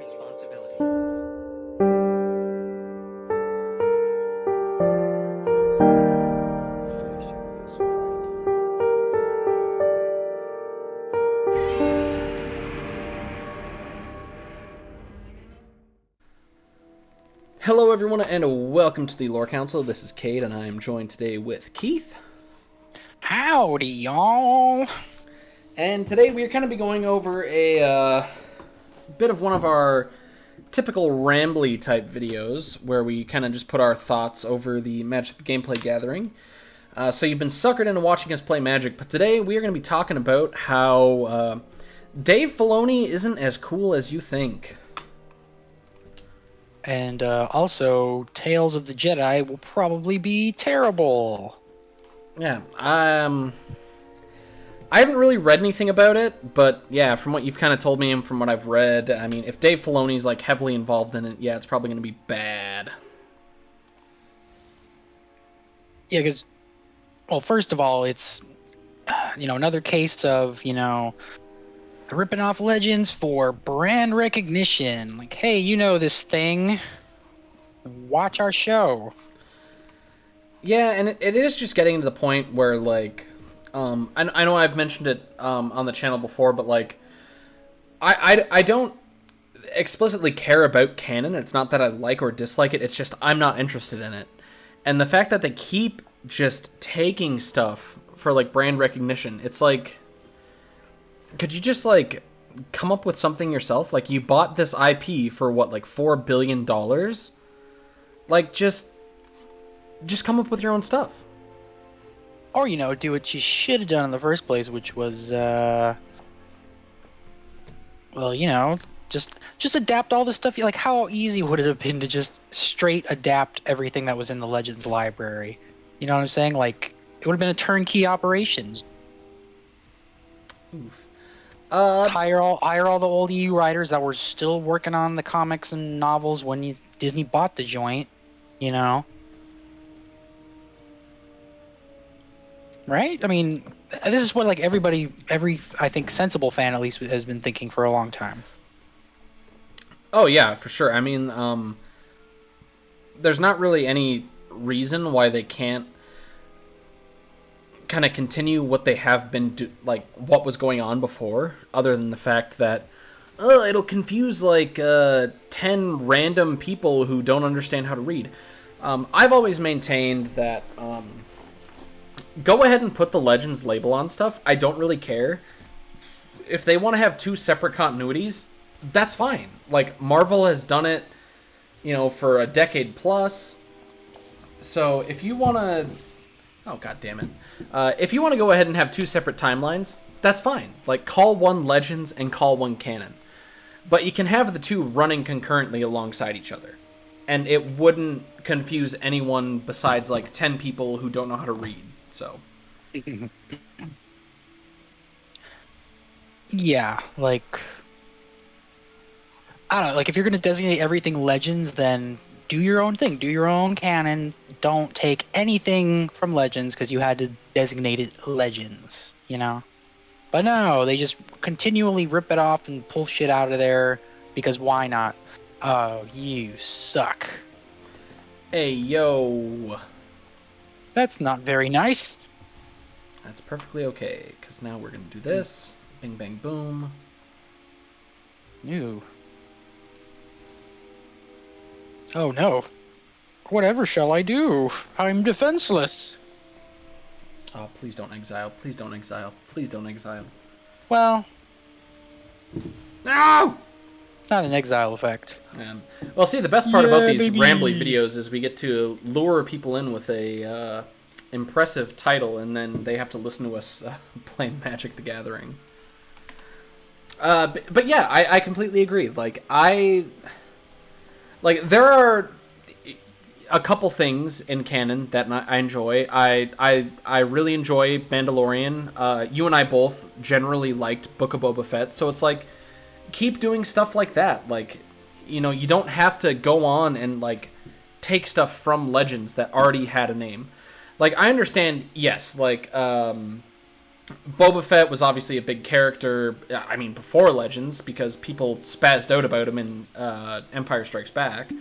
responsibility. Finishing this fight. Hello everyone and welcome to the Lore Council. This is Cade and I am joined today with Keith. Howdy, y'all. And today we are going to be going over a bit of one of our typical rambly type videos where we kind of just put our thoughts over the Magic the Gameplay Gathering. So you've been suckered into watching us play Magic, but today we are going to be talking about how Dave Filoni isn't as cool as you think. And also, Tales of the Jedi will probably be terrible. Yeah, I haven't really read anything about it, but yeah, from what you've kind of told me and from what I've read, I mean, if Dave Filoni's like heavily involved in it, yeah, it's probably going to be bad. Yeah, because, well, first of all, it's, another case of, ripping off Legends for brand recognition. Like, hey, you know this thing. Watch our show. Yeah, and it is just getting to the point where, like, I know I've mentioned it on the channel before, but, like, I don't explicitly care about canon. It's not that I like or dislike it. It's just I'm not interested in it. And the fact that they keep just taking stuff for, like, brand recognition, it's like, could you just, like, come up with something yourself? Like, you bought this IP for, what, like, $4 billion? Like, just come up with your own stuff. Or, do what you should have done in the first place, which was, just adapt all the stuff. Like, how easy would it have been to just straight adapt everything that was in the Legends library? You know what I'm saying? Like, it would have been a turnkey operation. Oof. Hire all the old EU writers that were still working on the comics and novels when Disney bought the joint, Right? I mean, this is what, like, every, I think, sensible fan, at least, has been thinking for a long time. Oh, yeah, for sure. I mean, there's not really any reason why they can't kind of continue what they have been what was going on before, other than the fact that it'll confuse like 10 random people who don't understand how to read. I've always maintained that go ahead and put the Legends label on stuff. I don't really care. If they want to have two separate continuities, that's fine. Like, Marvel has done it, for a decade plus. So if you want to... Oh, god damn it. If you want to go ahead and have two separate timelines, that's fine. Like, call one Legends and call one canon. But you can have the two running concurrently alongside each other. And it wouldn't confuse anyone besides, like, 10 people who don't know how to read. So. Yeah, like... I don't know, like, if you're going to designate everything Legends, then do your own thing. Do your own canon. Don't take anything from Legends because you had to designate it Legends, But no, they just continually rip it off and pull shit out of there because why not? Oh, you suck. Hey, yo. That's not very nice. That's perfectly okay, because now we're going to do this. Bing, bang, boom. Ew. Oh no. Whatever shall I do? I'm defenseless. Oh, please don't exile. Please don't exile. Please don't exile. Well, No! it's not an exile effect. Well, see, the best part about these baby. rambly videos is we get to lure people in with a impressive title, and then they have to listen to us play Magic the Gathering. But yeah, I completely agree. There are a couple things in canon that I enjoy. I really enjoy Mandalorian. You and I both generally liked Book of Boba Fett, so it's like, keep doing stuff like that. Like, you don't have to go on and like take stuff from Legends that already had a name. Like, I understand, yes, like Boba Fett was obviously a big character, I mean, before Legends, because people spazzed out about him in Empire Strikes Back.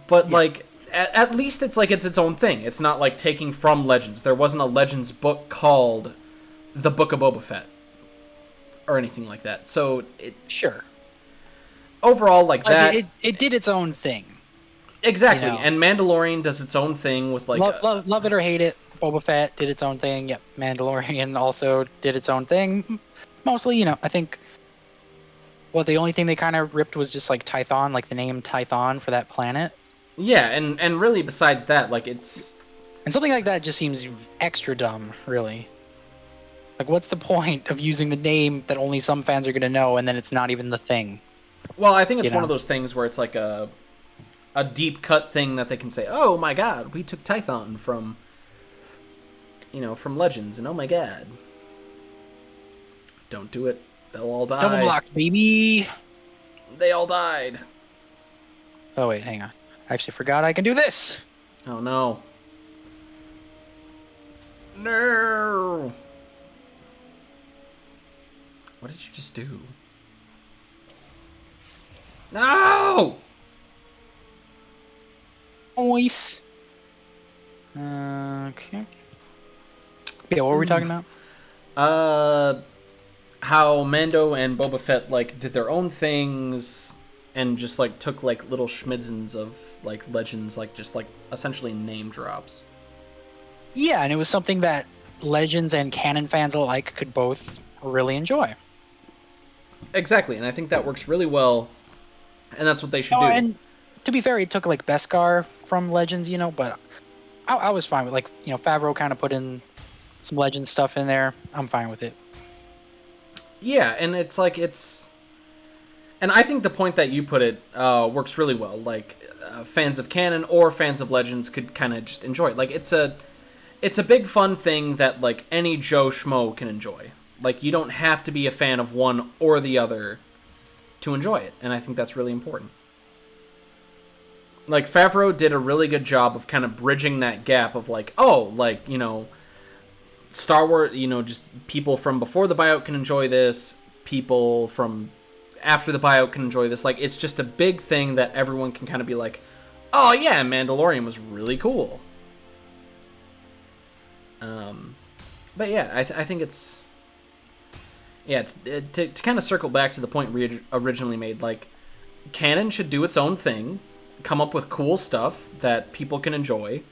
But, like, at least it's like it's its own thing. It's not, like, taking from Legends. There wasn't a Legends book called The Book of Boba Fett. Or anything like that. So, Sure. Overall, like that... It did its own thing. Exactly. You know? And Mandalorian does its own thing with, like... Love it or hate it. Boba Fett did its own thing. Yep, Mandalorian also did its own thing. Mostly, you know, I think... Well, the only thing they kind of ripped was just, like, Tython, like the name Tython for that planet. Yeah, and really besides that, like, it's... And something like that just seems extra dumb, really. Like, what's the point of using the name that only some fans are going to know, and then it's not even the thing? Well, I think it's one of those things where it's like a deep cut thing that they can say, oh my god, we took Tython from... You know, from Legends, and oh my god. Don't do it. They'll all die. Double blocked, baby! They all died. Oh, wait, hang on. I actually forgot I can do this! Oh, no. No! What did you just do? No! Nice. Okay. Yeah, what were we talking about? How Mando and Boba Fett, like, did their own things and just, like, took, like, little schmidzens of, like, Legends, like, just, like, essentially name drops. Yeah, and it was something that Legends and canon fans alike could both really enjoy. Exactly, and I think that works really well, and that's what they should do. And to be fair, it took, like, Beskar from Legends, you know, but I was fine with, like, you know, Favreau kind of put in some Legends stuff in there. I'm fine with it. Yeah, and it's like, it's... And I think the point that you put it works really well. Like, fans of canon or fans of Legends could kind of just enjoy it. Like, it's a big fun thing that, like, any Joe Schmo can enjoy. Like, you don't have to be a fan of one or the other to enjoy it, and I think that's really important. Like, Favreau did a really good job of kind of bridging that gap of, like, oh, like, you know... Star Wars, you know, just people from before the buyout can enjoy this, people from after the buyout can enjoy this. Like, it's just a big thing that everyone can kind of be like, oh yeah, Mandalorian was really cool. But yeah, I think it's... Yeah, to kind of circle back to the point we originally made, like, canon should do its own thing, come up with cool stuff that people can enjoy,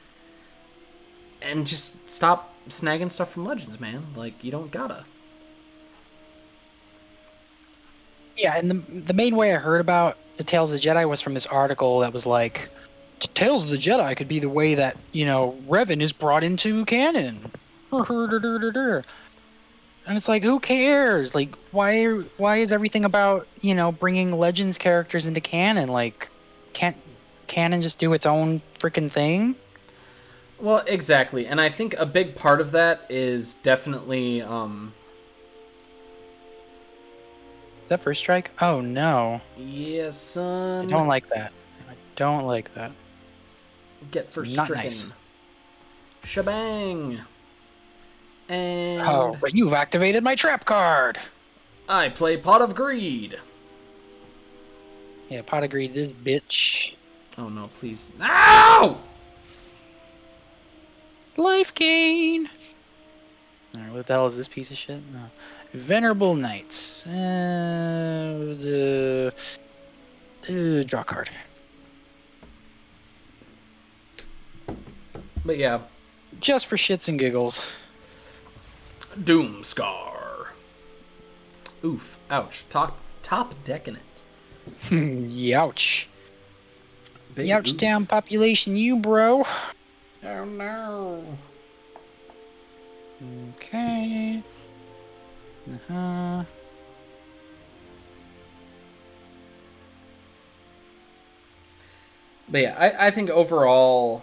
and just stop snagging stuff from Legends, man. Like, you don't gotta. Yeah, and the main way I heard about the Tales of the Jedi was from this article that was like, Tales of the Jedi could be the way that, you know, Revan is brought into canon. And it's like, who cares? Like, why is everything about, you know, bringing Legends characters into canon? Like, can't canon just do its own freaking thing? Well, exactly, and I think a big part of that is definitely, That first strike? Oh, no. Yes, son. I don't like that. I don't like that. Get first Not stricken. nice. Shebang. And... Oh, but you've activated my trap card! I play Pot of Greed. Yeah, Pot of Greed, this bitch. Oh, no, please. Ow! Life gain! Alright, what the hell is this piece of shit? No. Venerable Knights. Draw card. But yeah. Just for shits and giggles. Doomscar. Oof. Ouch. Top decking it. Youch. Big Youch oof. down population you, bro. Oh no. Okay. Uh-huh. But yeah, I think overall,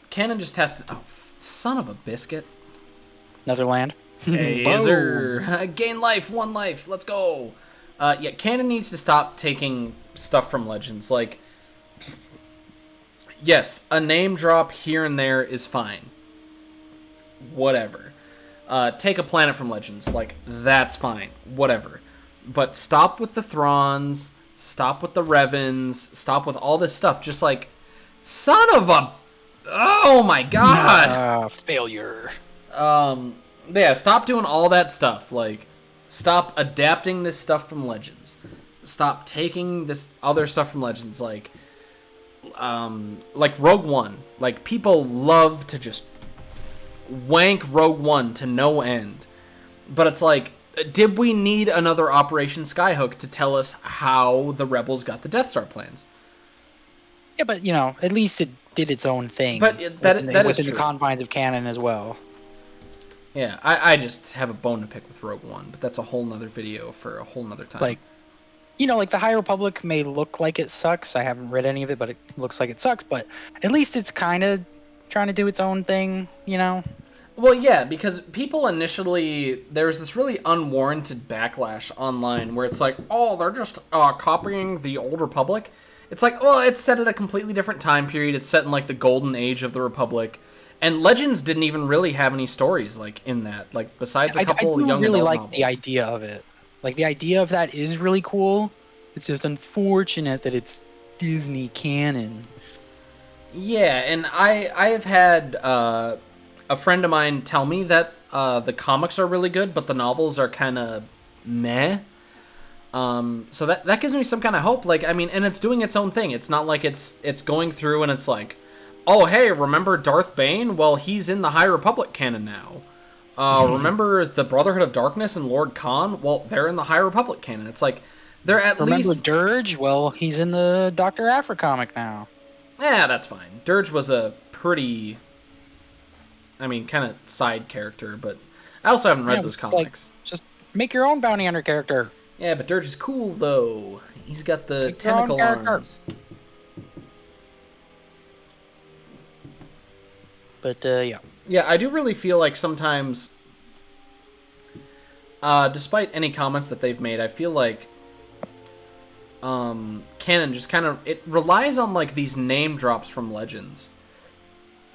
canon just has to... Oh, son of a biscuit. Another land. Hey, gain life, 1 life, let's go. Yeah, canon needs to stop taking stuff from Legends. Like, yes, a name drop here and there is fine. whatever. Take a planet from Legends, like, that's fine, whatever. But stop with the Thrawns, stop with the Revens, stop with all this stuff. Just like, son of a... Oh my god! Failure. Yeah, stop doing all that stuff. Like, stop adapting this stuff from Legends. Stop taking this other stuff from Legends, like Rogue One. Like, people love to just wank Rogue One to no end. But it's like, did we need another Operation Skyhook to tell us how the Rebels got the Death Star plans? Yeah, but, you know, at least it did its own thing. But within the confines of canon as well. Yeah, I just have a bone to pick with Rogue One, but that's a whole nother video for a whole nother time. Like, you know, like, the High Republic may look like it sucks. I haven't read any of it, but it looks like it sucks. But at least it's kind of trying to do its own thing, you know? Well, yeah, because people initially... There was this really unwarranted backlash online where it's like, oh, they're just copying the Old Republic. It's like, well, it's set at a completely different time period. It's set in, like, the golden age of the Republic. And Legends didn't even really have any stories, like, in that. Like, besides a couple I young really adult like novels. the idea of it. Like, the idea of that is really cool. It's just unfortunate that it's Disney canon. Yeah, and I have had a friend of mine tell me that the comics are really good, but the novels are kind of meh. So that gives me some kind of hope. Like, I mean, and it's doing its own thing. It's not like it's going through and it's like, oh, hey, remember Darth Bane? Well, he's in the High Republic canon now. Remember the Brotherhood of Darkness and Lord Khan? Well, they're in the High Republic canon. It's like, they're at Remember least... Dirge? Well, he's in the Dr. Aphra comic now. Yeah, that's fine. Dirge was a pretty... I mean, kind of side character, but I also haven't read those comics. Like, just make your own bounty hunter character. Yeah, but Dirge is cool, though. He's got the tentacle arms. But, yeah. Yeah, I do really feel like sometimes, despite any comments that they've made, I feel like canon just kind of... It relies on, like, these name drops from Legends.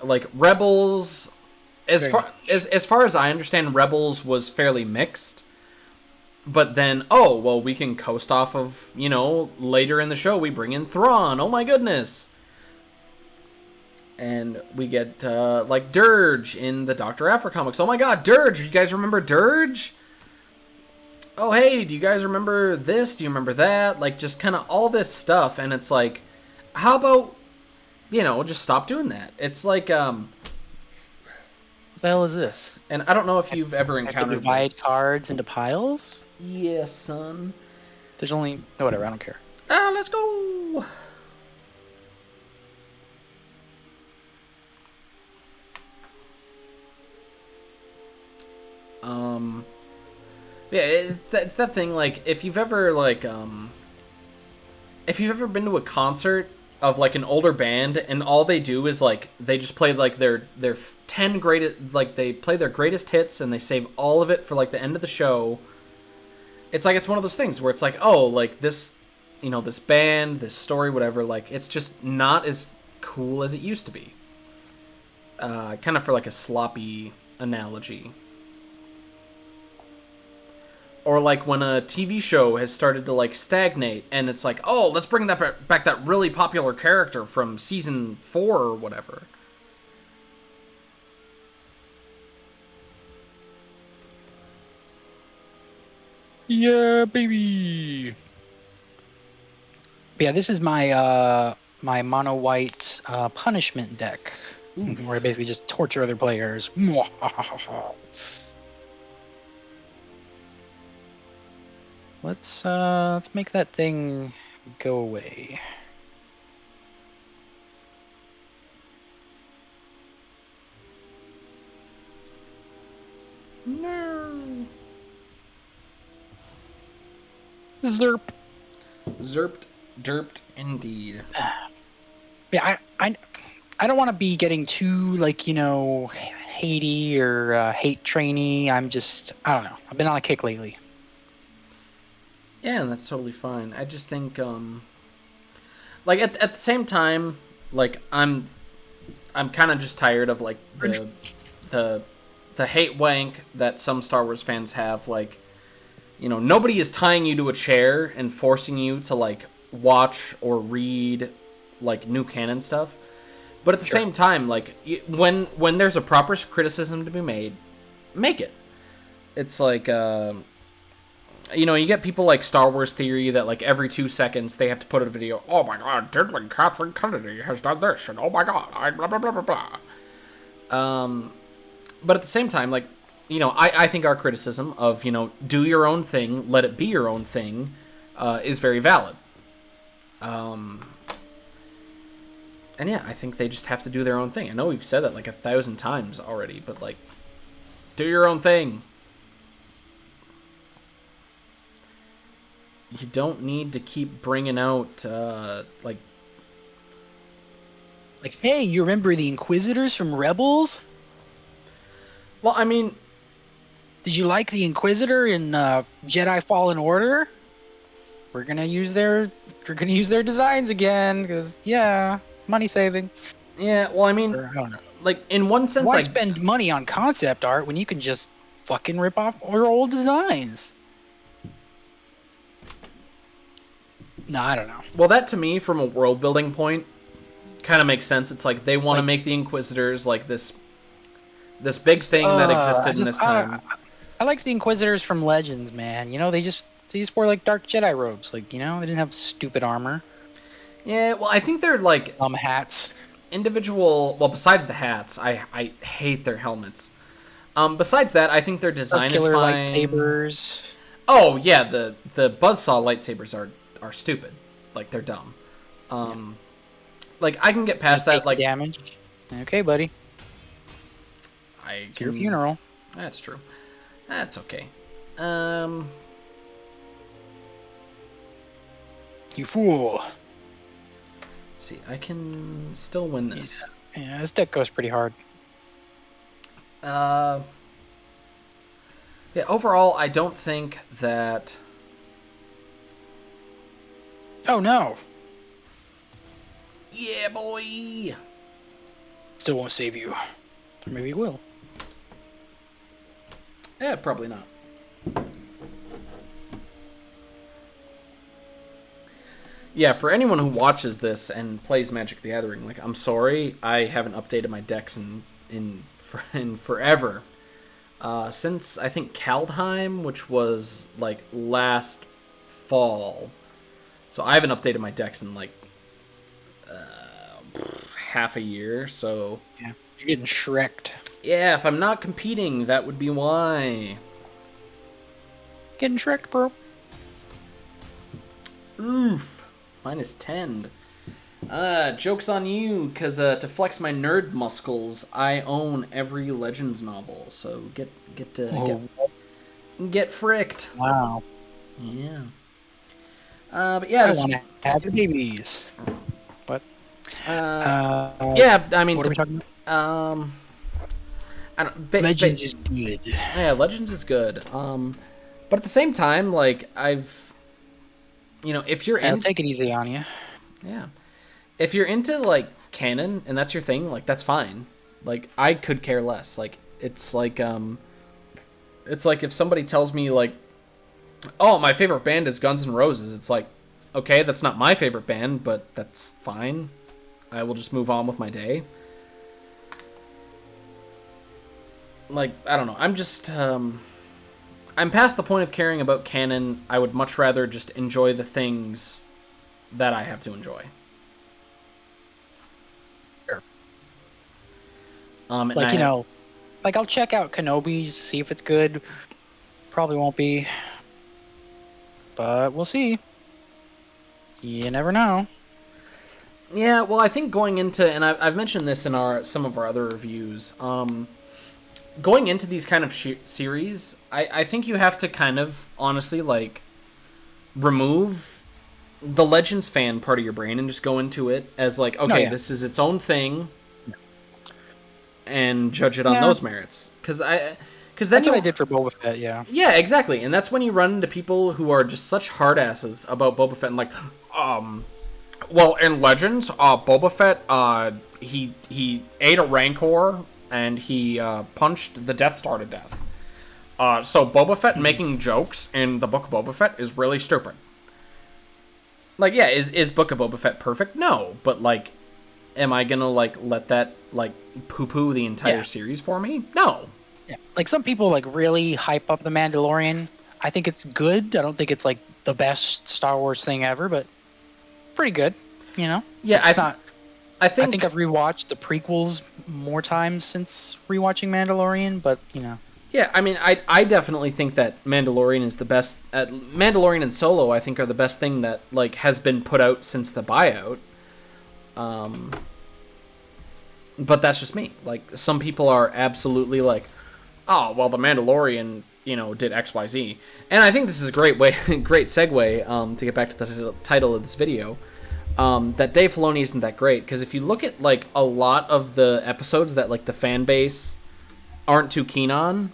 Like, Rebels... As far as I understand, Rebels was fairly mixed. But then, oh, well, we can coast off of, you know, later in the show, we bring in Thrawn. Oh, my goodness. And we get, like, Dirge in the Dr. Aphra comics. Oh, my God, Dirge! You guys remember Dirge? Oh, hey, do you guys remember this? Do you remember that? Like, just kind of all this stuff. And it's like, how about, you know, just stop doing that? It's like, What the hell is this? And I don't know if you've ever encountered to divide this. cards into piles? Yes, son. There's only... Oh, whatever, I don't care. Let's go! Yeah, it's that thing, like, if you've ever, like, if you've ever been to a concert of, like, an older band, and all they do is, like, they just play, like, their 10 greatest, like, they play their greatest hits, and they save all of it for, like, the end of the show. It's like, it's one of those things where it's like, oh, like, this, you know, this band, this story, whatever, like, it's just not as cool as it used to be. Kind of for, like, a sloppy analogy. Or, like, when a TV show has started to, like, stagnate, and it's like, oh, let's bring that back that really popular character from season 4 or whatever. Yeah, baby! But yeah, this is my, my mono-white, punishment deck. Where I basically just torture other players. Let's make that thing go away. No. Zerp. Zerped, derped, indeed. Yeah, I don't want to be getting too, like, you know, hatey or hate trainy. I don't know. I've been on a kick lately. Yeah, and that's totally fine. I just think, like, at the same time, like, I'm kind of just tired of, like, the the hate wank that some Star Wars fans have, like, you know, nobody is tying you to a chair and forcing you to, like, watch or read, like, new canon stuff. But at the same time, like, when there's a proper criticism to be made, make it. It's like, you know, you get people like Star Wars Theory that, like, every 2 seconds they have to put a video, oh my god, Diddling Kathleen Kennedy has done this, and oh my god, blah, blah, blah, blah, blah. But at the same time, like, you know, I think our criticism of, you know, do your own thing, let it be your own thing, is very valid. And yeah, I think they just have to do their own thing. I know we've said that like 1,000 times already, but like, do your own thing. You don't need to keep bringing out, like, hey, you remember the Inquisitors from Rebels? Well, I mean, did you like the Inquisitor in Jedi Fallen Order? We're gonna use their designs again because money saving. Yeah, well, I mean, I don't know. Like, in one sense, Why like, spend money on concept art when you can just fucking rip off your old designs? No, I don't know. Well, that to me, from a world building point, kind of makes sense. It's like they want to make the Inquisitors like this big thing that existed in this time. I liked the Inquisitors from Legends, man. You know, they just wore like dark Jedi robes. Like, you know, they didn't have stupid armor. Yeah, well, I think they're like hats. Individual. Well, besides the hats, I hate their helmets. Besides that, I think their design is fine. Lightsabers. Oh yeah, the buzzsaw lightsabers are stupid. Like, they're dumb. Like, I can get past that. Like, damage. Okay, buddy. It's your funeral. That's true. That's okay. You fool. Let's see, I can still win this. Yeah, this deck goes pretty hard. Yeah, overall, I don't think that... Oh, no. Yeah, boy! Still won't save you. Or maybe it will. Yeah, probably not. Yeah, for anyone who watches this and plays Magic the Gathering, like, I'm sorry, I haven't updated my decks in forever. Since, I think, Kaldheim, which was, like, last fall. So I haven't updated my decks in, like, half a year, so... Yeah, you're getting Shrek'd. Yeah, if I'm not competing, that would be why. Getting Shrek'd, bro. Oof. Minus 10. Joke's on you, because to flex my nerd muscles, I own every Legends novel, so get fricked. Wow. Yeah. But yeah, I want to have your babies. What? Yeah, I mean, what are we talking about? I don't. Legends is good. Yeah, Legends is good. But at the same time, like, you know, if you're I'll take it easy on you. Yeah. If you're into, like, canon, and that's your thing, like, that's fine. Like, I could care less. Like, it's like if somebody tells me, like, oh, my favorite band is Guns N' Roses, it's like, okay, that's not my favorite band, but that's fine. I will just move on with my day. Like, I don't know. I'm just, I'm past the point of caring about canon. I would much rather just enjoy the things that I have to enjoy. Sure. Like, you know, like, I'll check out Kenobi, see if it's good. Probably won't be. But we'll see. You never know. Yeah, well, I think going into, and I've mentioned this in some of our other reviews, going into these kind of series, I think you have to kind of, honestly, like, remove the Legends fan part of your brain and just go into it as, like, okay, this is its own thing, and judge it on those merits. Because then that's what I did for Boba Fett, yeah. Yeah, exactly, and that's when you run into people who are just such hard asses about Boba Fett and, like, well, in Legends, Boba Fett, he ate a Rancor, and he punched the Death Star to death. So Boba Fett making jokes in the Book of Boba Fett is really stupid. Like, yeah, is Book of Boba Fett perfect? No, but, like, am I gonna, like, let that, like, poo-poo the entire series for me? No. Yeah. Like, some people, like, really hype up The Mandalorian. I think it's good. I don't think it's, like, the best Star Wars thing ever, but pretty good, you know? Yeah, I think I've rewatched the prequels more times since rewatching Mandalorian, but, you know. Yeah, I mean, I definitely think that Mandalorian is the best. Mandalorian and Solo, I think, are the best thing that, like, has been put out since the buyout. But that's just me. Like, some people are absolutely like, oh, well, the Mandalorian, you know, did X, Y, Z. And I think this is a great segue to get back to the title of this video. That Dave Filoni isn't that great, because if you look at, like, a lot of the episodes that, like, the fan base aren't too keen on,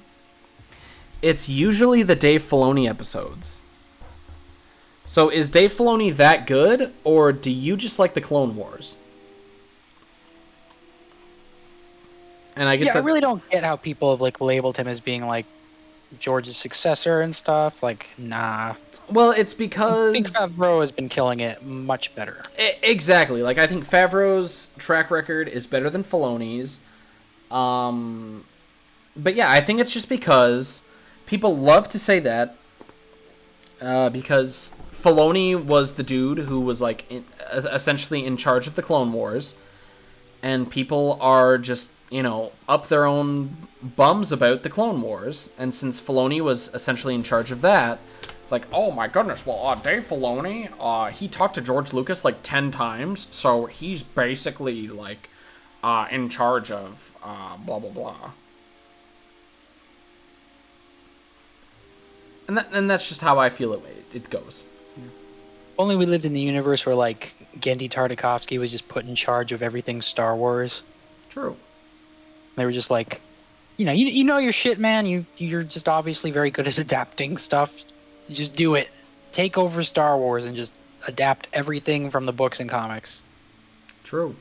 it's usually the Dave Filoni episodes. So is Dave Filoni that good, or do you just like the Clone Wars? And I guess I really don't get how people have, like, labeled him as being, like, George's successor and stuff. Like, nah. Well, it's because I think Favreau has been killing it much better. Exactly. Like, I think Favreau's track record is better than Filoni's. But yeah, I think it's just because people love to say that, because Filoni was the dude who was, like, essentially in charge of the Clone Wars, and people are just, you know, up their own bums about the Clone Wars, and since Filoni was essentially in charge of that, it's like, oh my goodness, well, Dave Filoni, he talked to George Lucas, like, 10 times, so he's basically, like, in charge of, blah, blah, blah. And that's just how I feel it goes. Yeah. Only we lived in the universe where, like, Genndy Tartakovsky was just put in charge of everything Star Wars. True. They were just like, you know your shit, man. You're just obviously very good at adapting stuff. You just do it. Take over Star Wars and just adapt everything from the books and comics. True.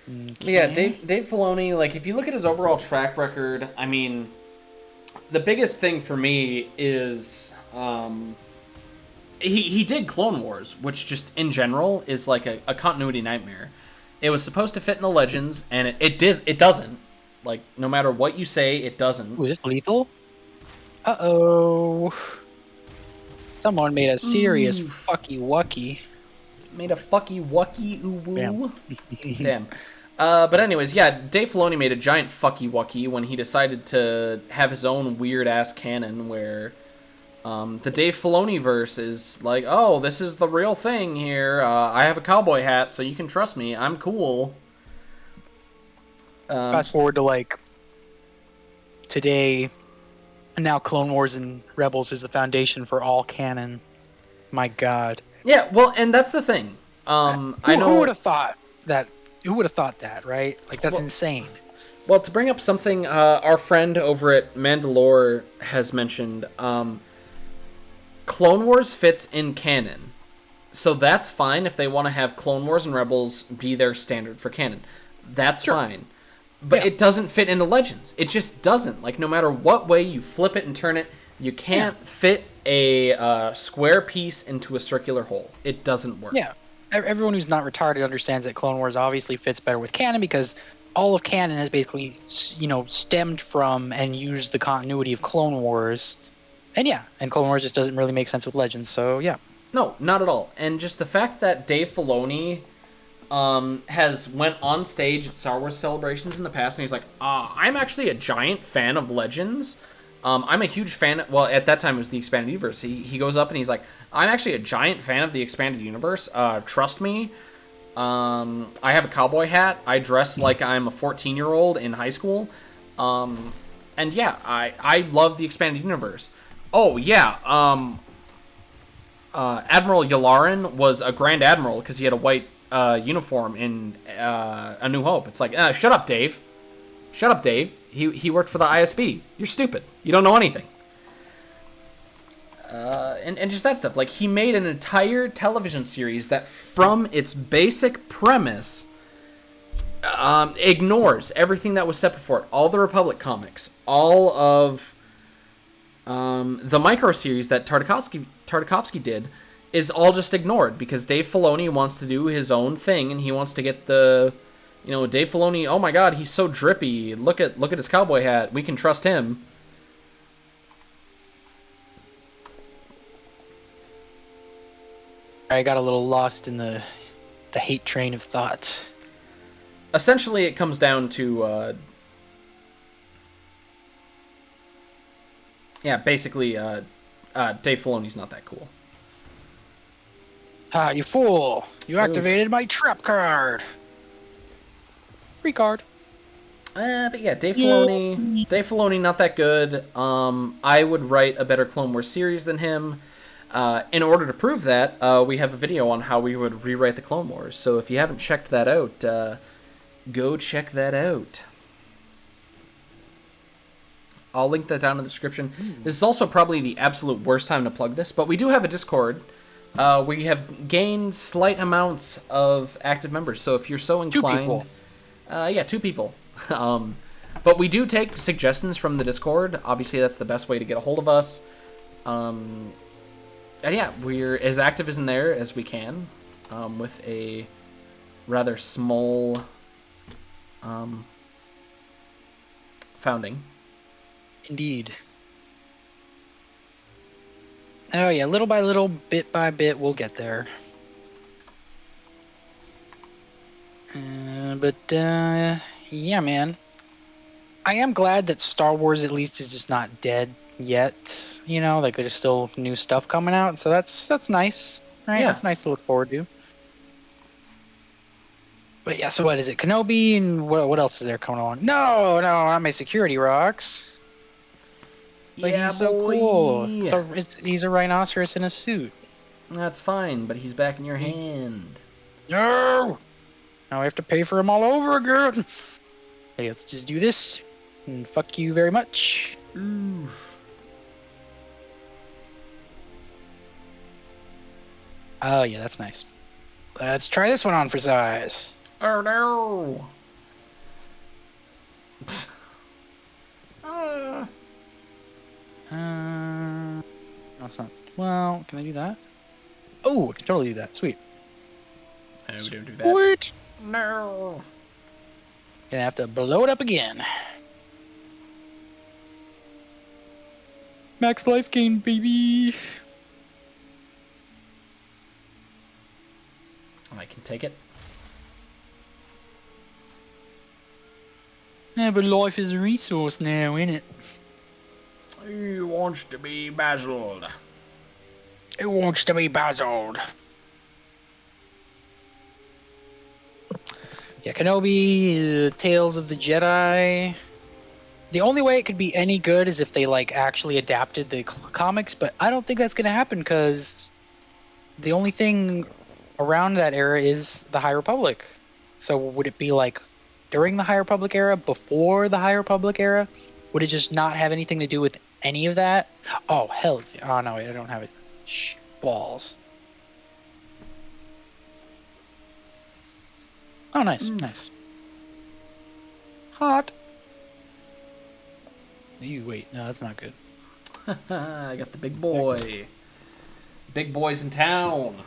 Okay. Yeah, Dave Filoni, like, if you look at his overall track record, I mean, the biggest thing for me is, he did Clone Wars, which just, in general, is like a continuity nightmare. It was supposed to fit in the Legends, and it doesn't. Like, no matter what you say, it doesn't. Was this lethal? Uh-oh. Someone made a serious fucky-wucky. Made a fucky-wucky ooh-woo. Damn. But anyways, yeah, Dave Filoni made a giant fucky-wucky when he decided to have his own weird-ass canon where the Dave Filoni verse is like, oh, this is the real thing here. I have a cowboy hat, so you can trust me. I'm cool. Fast forward to, like, today, and now Clone Wars and Rebels is the foundation for all canon. My God. Yeah, well, and that's the thing. Who would have thought that? Who would have thought that, right? Like, that's insane. Well, to bring up something our friend over at Mandalore has mentioned, Clone Wars fits in canon. So that's fine if they want to have Clone Wars and Rebels be their standard for canon. That's fine. But it doesn't fit into Legends. It just doesn't. Like, no matter what way you flip it and turn it, you can't fit a square piece into a circular hole. It doesn't work. Yeah. Everyone who's not retarded understands that Clone Wars obviously fits better with canon because all of canon has basically, stemmed from and used the continuity of Clone Wars. And Clone Wars just doesn't really make sense with Legends, so yeah. No, not at all. And just the fact that Dave Filoni has went on stage at Star Wars Celebrations in the past, and he's like, I'm actually a giant fan of Legends. I'm a huge fan. Well, at that time it was the Expanded Universe. He goes up and he's like, I'm actually a giant fan of the Expanded Universe. Trust me. I have a cowboy hat. I dress like I'm a 14-year-old in high school. And yeah, I love the Expanded Universe. Oh, yeah. Admiral Yularen was a Grand Admiral because he had a white uniform in A New Hope. It's like, shut up, Dave. Shut up, Dave. He worked for the ISB. You're stupid. You don't know anything. And just that stuff. Like, he made an entire television series that, from its basic premise, ignores everything that was set before it. All the Republic comics, all of the micro series that Tartakovsky did, is all just ignored because Dave Filoni wants to do his own thing, and he wants to get the, Dave Filoni. Oh my God, he's so drippy. Look at his cowboy hat. We can trust him. I got a little lost in the hate train of thoughts. Essentially, it comes down to, basically, Dave Filoni's not that cool. Ah, you fool! You activated my trap card! Free card. But yeah, Dave Filoni, not that good. I would write a better Clone Wars series than him. In order to prove that, we have a video on how we would rewrite the Clone Wars. So if you haven't checked that out, go check that out. I'll link that down in the description. This is also probably the absolute worst time to plug this, but we do have a Discord. We have gained slight amounts of active members, so if you're so inclined... 2 people. But we do take suggestions from the Discord. Obviously, that's the best way to get a hold of us. And yeah, we're as active as in there as we can, with a rather small founding. Indeed. Oh yeah, little by little, bit by bit, we'll get there. Yeah, man. I am glad that Star Wars at least is just not dead yet. Like there's still new stuff coming out, so that's nice, right? Yeah. That's nice to look forward to. But yeah, so what is it? Kenobi, and what else is there coming along? No, not my security rocks. But he's so cool. He's a rhinoceros in a suit. That's fine, but he's back in your hand. No! Now I have to pay for him all over again. Hey, let's just do this. And fuck you very much. Oof. Oh, yeah, that's nice. Let's try this one on for size. Oh, no. No, it's not. Well, can I do that? Oh, I can totally do that. Sweet. No, we don't do that. Sweet. No. Gonna have to blow it up again. Max life gain, baby. I can take it. Yeah, but life is a resource now, isn't it? He wants to be basiled. It wants to be basiled. Yeah, Kenobi, Tales of the Jedi. The only way it could be any good is if they actually adapted the comics, but I don't think that's going to happen because the only thing around that era is the High Republic. So would it be during the High Republic era, before the High Republic era? Would it just not have anything to do with any of that? Oh, hell. Oh, no, wait, I don't have it. Shh, balls. Oh, nice, nice. Hot. Wait, no, that's not good. I got the big boy. Big boys in town.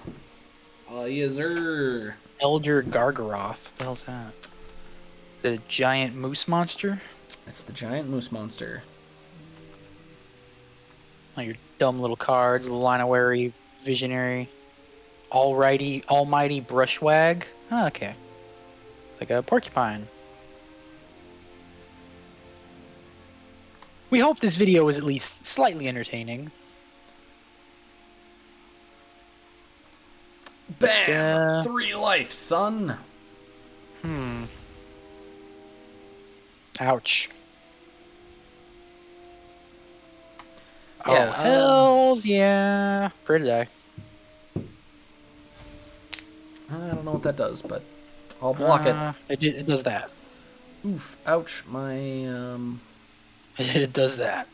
Oh, yes, sir. Elder Gargaroth. What the hell's that? Is it a giant moose monster? It's the giant moose monster. Oh, your dumb little cards. Linawary, Visionary, almighty Brushwag. Oh, okay. It's like a porcupine. We hope this video was at least slightly entertaining. Bam! 3 life, son. Ouch. Yeah, oh, hells yeah. Pray to die. I don't know what that does, but I'll block it. It does that. Oof, ouch, my, It does that.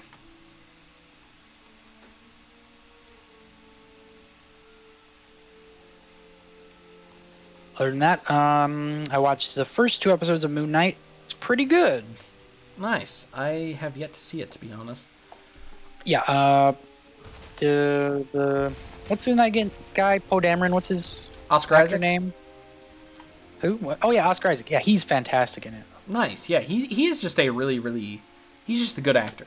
Other than that, I watched the first 2 episodes of Moon Knight. It's pretty good. Nice. I have yet to see it, to be honest. Yeah, the what's the night again? Guy, Poe Dameron, what's his Oscar actor Isaac? name? Who? What? Oh yeah, Oscar Isaac. Yeah, he's fantastic in it. Nice, yeah, he is just a really, he's just a good actor.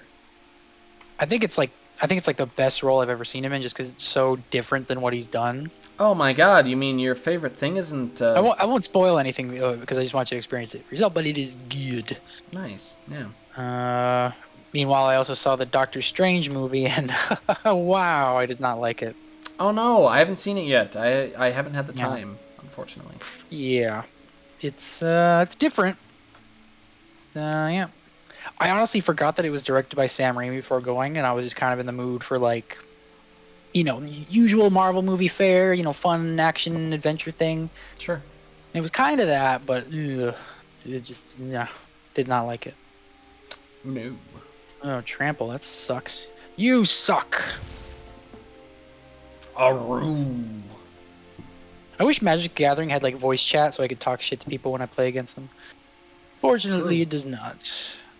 I think it's like the best role I've ever seen him in, just because it's so different than what he's done. Oh my god, you mean your favorite thing isn't... I won't spoil anything because I just want you to experience it for yourself, but it is good. Nice, yeah. Meanwhile, I also saw the Doctor Strange movie, and wow, I did not like it. Oh no, I haven't seen it yet. I haven't had the time, unfortunately. Yeah, it's different. Yeah. I honestly forgot that it was directed by Sam Raimi before going, and I was just kind of in the mood for, like, usual Marvel movie fare, fun action adventure thing. Sure. And it was kind of that, but it just did not like it. No. Oh, Trample, that sucks. You suck. Aroo. I wish Magic the Gathering had like voice chat so I could talk shit to people when I play against them. Fortunately, True. it does not.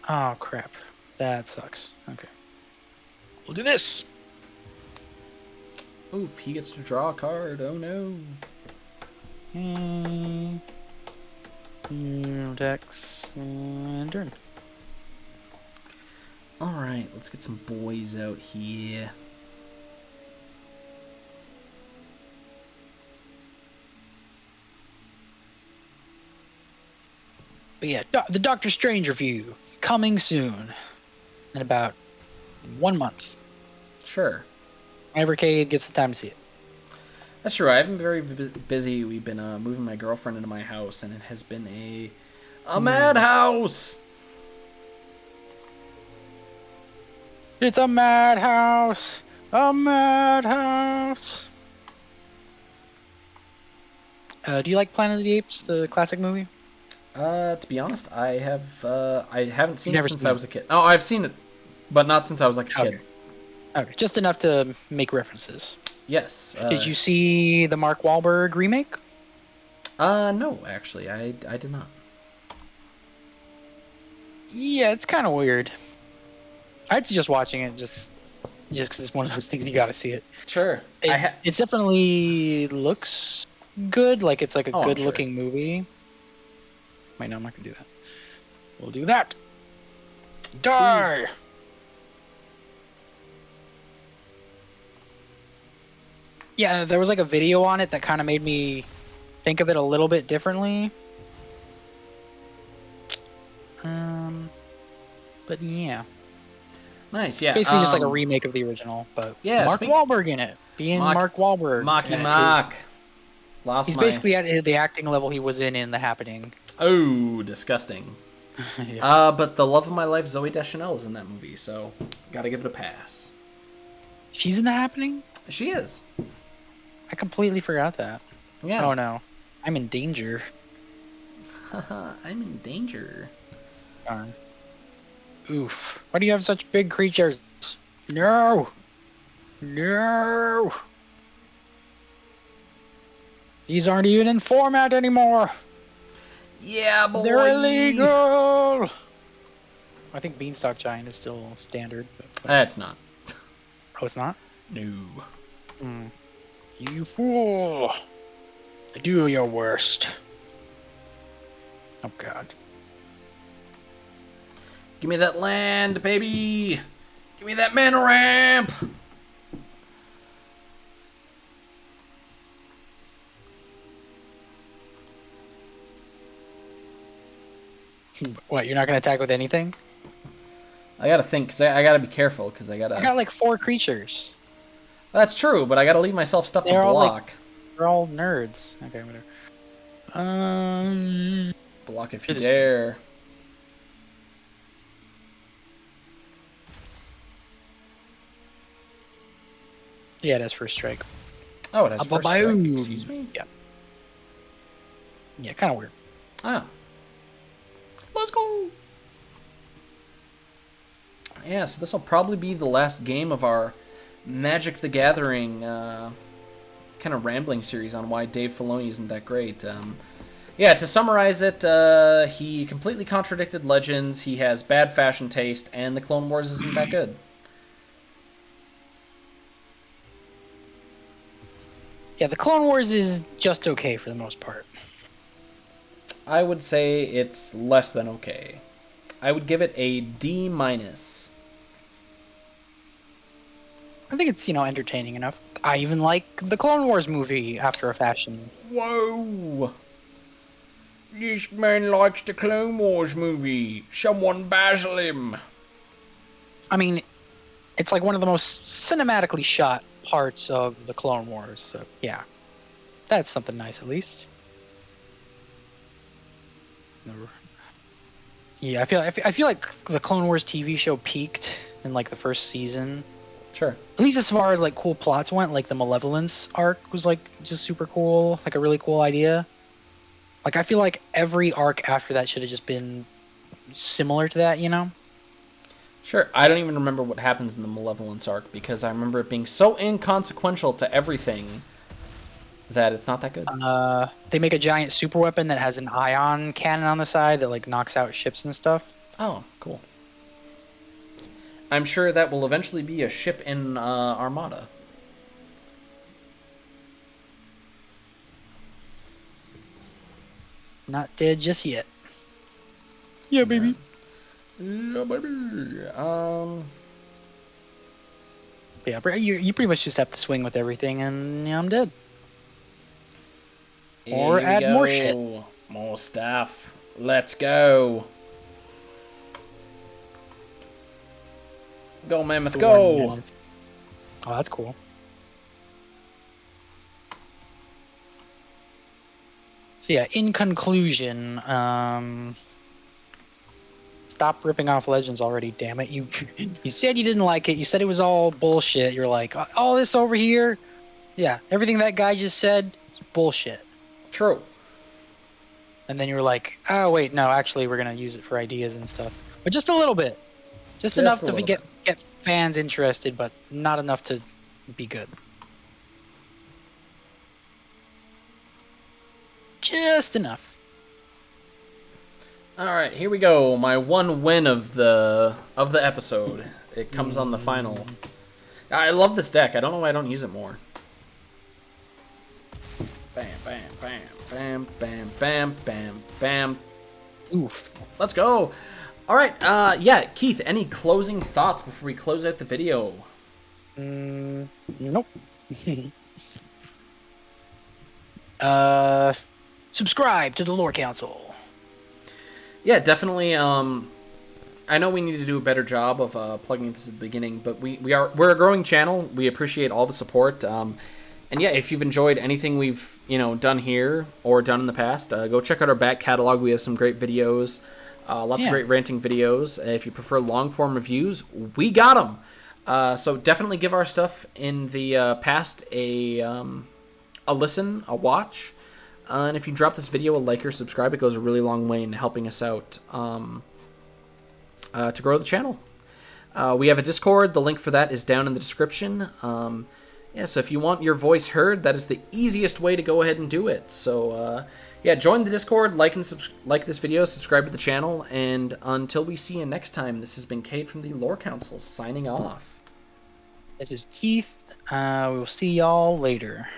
Oh crap, that sucks. Okay, we'll do this. Oof, he gets to draw a card. Oh no. Dex and turn. Alright, let's get some boys out here. But yeah, the Doctor Strange review coming soon in about 1 month. Sure. Whenever Cade gets the time to see it. That's true. I've been very busy. We've been moving my girlfriend into my house, and it has been a madhouse. It's a madhouse. A madhouse. Do you like Planet of the Apes, the classic movie? To be honest, I haven't seen You've it never since seen I it? was a kid. Oh, I've seen it, but not since I was like a kid. Okay, just enough to make references. Yes. Did you see the Mark Wahlberg remake? No, actually, I did not. Yeah, it's kind of weird. I'd suggest watching it just because it's one of those things you got to see it. Sure. It definitely looks good, like it's like a I'm good sure. looking movie. Wait, no, I'm not gonna do that. We'll do that. Die. Yeah, there was like a video on it that kind of made me think of it a little bit differently. But yeah, Nice. Yeah. basically just like a remake of the original, but yeah, Mark Wahlberg in it, being Mark Wahlberg. Mocky Yeah, Mock. He's basically at the acting level he was in The Happening. Oh, disgusting. Yeah. But the love of my life, Zooey Deschanel, is in that movie, so gotta give it a pass. She's in The Happening? She is. I completely forgot that. Yeah. Oh no, I'm in danger. Haha, I'm in danger. Darn. Oof. Why do you have such big creatures? No! No! These aren't even in format anymore! Yeah, boy. They're illegal! I think Beanstalk Giant is still standard. But... That's not. Oh, it's not? No. You fool! Do your worst. Oh god. Give me that land, baby. Give me that mana ramp. What, you're not gonna attack with anything? I gotta think, because I gotta be careful, because I gotta... I got like 4 creatures. That's true, but I gotta leave myself stuff to They're all, block. like- They're all nerds. Okay, whatever. Block if you It is- dare. Yeah, that's first strike. Oh, it has first strike. Ba-boom. Excuse me? Yeah. Yeah, kind of weird. Oh. Let's go! Yeah, so this will probably be the last game of our Magic the Gathering kind of rambling series on why Dave Filoni isn't that great. Yeah, to summarize it, he completely contradicted Legends, he has bad fashion taste, and the Clone Wars isn't that good. Yeah, the Clone Wars is just okay for the most part. I would say it's less than okay. I would give it a D-. I think it's, entertaining enough. I even like the Clone Wars movie after a fashion. Whoa! This man likes the Clone Wars movie. Someone basil him. I mean, it's like one of the most cinematically shot parts of the Clone Wars, so yeah. That's something nice, at least. Yeah, I feel like the Clone Wars TV show peaked in like the first season. Sure. At least as far as like cool plots went, like the Malevolence arc was like just super cool, like a really cool idea. Like I feel like every arc after that should have just been similar to that, Sure. I don't even remember what happens in the Malevolence arc because I remember it being so inconsequential to everything that it's not that good. They make a giant super weapon that has an ion cannon on the side that like knocks out ships and stuff. Oh, cool. I'm sure that will eventually be a ship in Armada. Not dead just yet. Yeah, baby. Yeah, baby. Yeah, you pretty much just have to swing with everything, and I'm dead. Or add more shit. More stuff. Let's go. Go, Mammoth, go! Oh, that's cool. So yeah, in conclusion, stop ripping off Legends already, damn it. You said you didn't like it, you said it was all bullshit, you're like, all this over here? Yeah, everything that guy just said is bullshit. True. And then you were like, oh wait, no, actually we're gonna use it for ideas and stuff. But just a little bit. Just enough to get fans interested, but not enough to be good. Just enough. All right, here we go. My one win of the episode. It comes on the final. I love this deck. I don't know why I don't use it more. Bam, bam, bam, bam, bam, bam, bam, bam. Oof. Let's go. All right, yeah, Keith, any closing thoughts before we close out the video? Nope. Subscribe to the Lore Council. Yeah, definitely. I know we need to do a better job of plugging this at the beginning, but we're a growing channel. We appreciate all the support. And yeah, if you've enjoyed anything we've done here or done in the past, go check out our back catalog. We have some great videos. Lots of great ranting videos. If you prefer long-form reviews, we got them. So definitely give our stuff in the past a listen, a watch. And if you drop this video a like or subscribe, it goes a really long way in helping us out to grow the channel. We have a Discord. The link for that is down in the description. Yeah, so if you want your voice heard, that is the easiest way to go ahead and do it. So yeah, join the Discord, like this video, subscribe to the channel, and until we see you next time, this has been Cade from the Lore Council, signing off. This is Keith. We will see y'all later.